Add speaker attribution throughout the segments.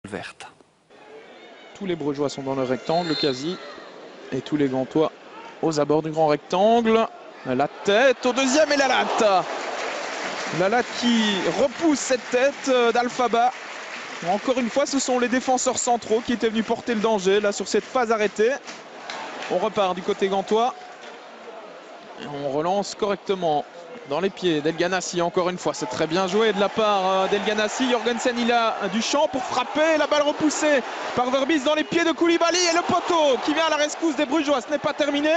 Speaker 1: verte.
Speaker 2: Tous les Brugeois sont dans le rectangle quasi. Et tous les Gantois aux abords du grand rectangle. La tête au deuxième et la latte. La latte qui repousse cette tête d'Alphaba. Encore une fois, ce sont les défenseurs centraux qui étaient venus porter le danger là sur cette phase arrêtée. On repart du côté gantois. Et on relance correctement dans les pieds d'Elganassi. Encore une fois, c'est très bien joué de la part d'Elganassi. Jorgensen, il a du champ pour frapper. La balle repoussée par Verbis dans les pieds de Koulibaly. Et le poteau qui vient à la rescousse des Brugeois. Ce n'est pas terminé.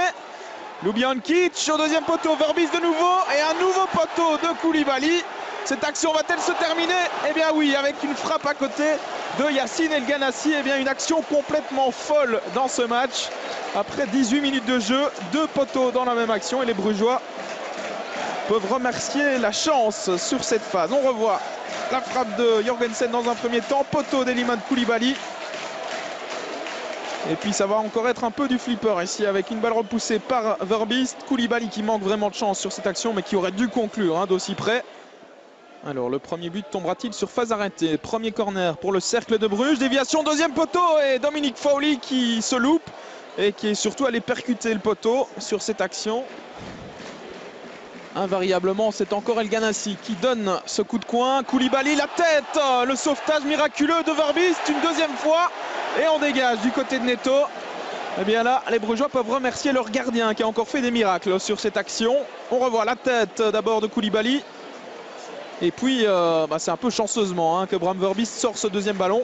Speaker 2: Ljubijankic au deuxième poteau. Verbis de nouveau. Et un nouveau poteau de Koulibaly. Cette action va-t-elle se terminer? Eh bien oui, avec une frappe à côté de Yacine Elganassi. Eh bien une action complètement folle dans ce match. Après 18 minutes de jeu, 2 poteaux dans la même action. Et les Brugeois peuvent remercier la chance sur cette phase. On revoit la frappe de Jorgensen dans un premier temps. Poteau d'Eliman Koulibaly. Et puis ça va encore être un peu du flipper ici avec une balle repoussée par Verbis. Koulibaly qui manque vraiment de chance sur cette action mais qui aurait dû conclure d'aussi près. Alors le premier but tombera-t-il sur phase arrêtée? Premier corner pour le cercle de Bruges. Déviation deuxième poteau et Dominic Fowley qui se loupe et qui est surtout allé percuter le poteau sur cette action. Invariablement, c'est encore Elganassi qui donne ce coup de coin. Koulibaly, la tête, le sauvetage miraculeux de Verbis une deuxième fois. Et on dégage du côté de Neto. Et bien là, les Brugeois peuvent remercier leur gardien qui a encore fait des miracles sur cette action. On revoit la tête d'abord de Koulibaly. Et puis, c'est un peu chanceusement que Bram Verbis sort ce deuxième ballon.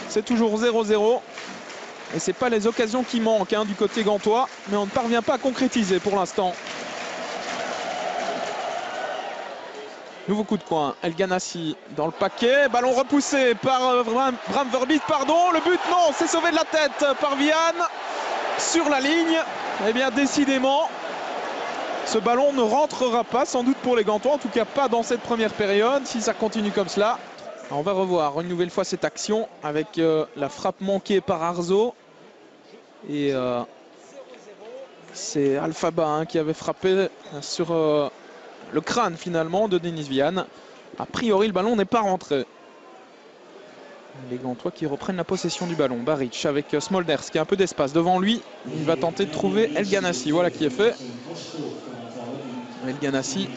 Speaker 2: C'est toujours 0-0. Et ce n'est pas les occasions qui manquent du côté gantois. Mais on ne parvient pas à concrétiser pour l'instant. Nouveau coup de coin, Elganassi dans le paquet, ballon repoussé par Bram Verbis, pardon, le but non, c'est sauvé de la tête par Vian sur la ligne. Eh bien décidément, ce ballon ne rentrera pas sans doute pour les Gantois, en tout cas pas dans cette première période, si ça continue comme cela. On va revoir une nouvelle fois cette action avec la frappe manquée par Arzo. Et c'est Alphaba qui avait frappé sur le crâne finalement de Denis Vian. A priori le ballon n'est pas rentré. Les Gantois qui reprennent la possession du ballon. Baric avec Smolders qui a un peu d'espace devant lui. Il va tenter de trouver Elganassi. Voilà qui est fait. Elganassi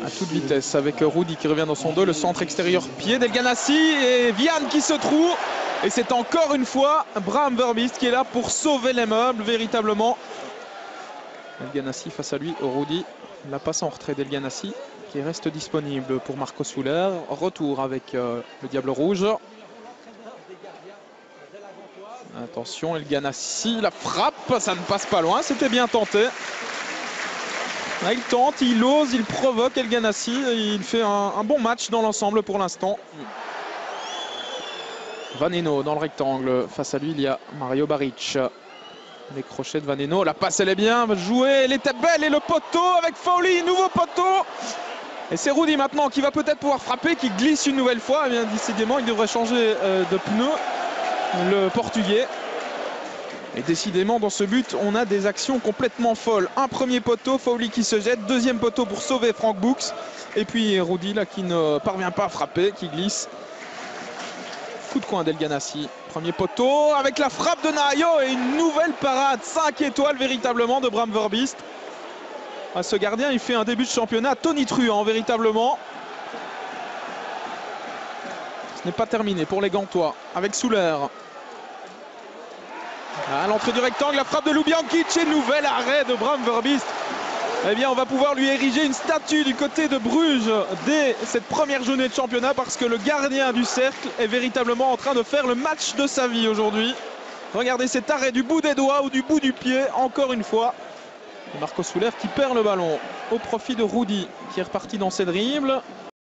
Speaker 2: à toute vitesse avec Rudy qui revient dans son dos. Le centre extérieur pied d'Elganassi et Vian qui se trouve. Et c'est encore une fois Bram Verbis qui est là pour sauver les meubles véritablement. Elganassi face à lui, Rudy. La passe en retrait d'Elganassi qui reste disponible pour Marco Soler. Retour avec le Diable Rouge. Attention, Elganassi, la frappe, ça ne passe pas loin, c'était bien tenté. Là, il tente, il ose, il provoque Elganassi. Il fait un bon match dans l'ensemble pour l'instant. Vaneno dans le rectangle. Face à lui, il y a Mario Baric. Les crochets de Vaneno, la passe elle est bien jouée, elle était belle et le poteau avec Fowley, nouveau poteau. Et c'est Rudy maintenant qui va peut-être pouvoir frapper, qui glisse une nouvelle fois. Eh bien, décidément, il devrait changer de pneu, le Portugais. Et décidément, dans ce but, on a des actions complètement folles. Un premier poteau, Fowley qui se jette, deuxième poteau pour sauver Frank Books. Et puis Rudy là qui ne parvient pas à frapper, qui glisse. Coup de coin d'Elganassi. Premier poteau avec la frappe de Nahayo et une nouvelle parade 5 étoiles véritablement de Bram Verbis. Ce gardien il fait un début de championnat tonitruant véritablement. Ce n'est pas terminé pour les Gantois avec Soler. À l'entrée du rectangle, la frappe de Ljubijankic et nouvel arrêt de Bram Verbis. Eh bien, on va pouvoir lui ériger une statue du côté de Bruges dès cette première journée de championnat parce que le gardien du cercle est véritablement en train de faire le match de sa vie aujourd'hui. Regardez cet arrêt du bout des doigts ou du bout du pied, encore une fois. Marco Soler qui perd le ballon au profit de Rudy qui est reparti dans ses dribbles.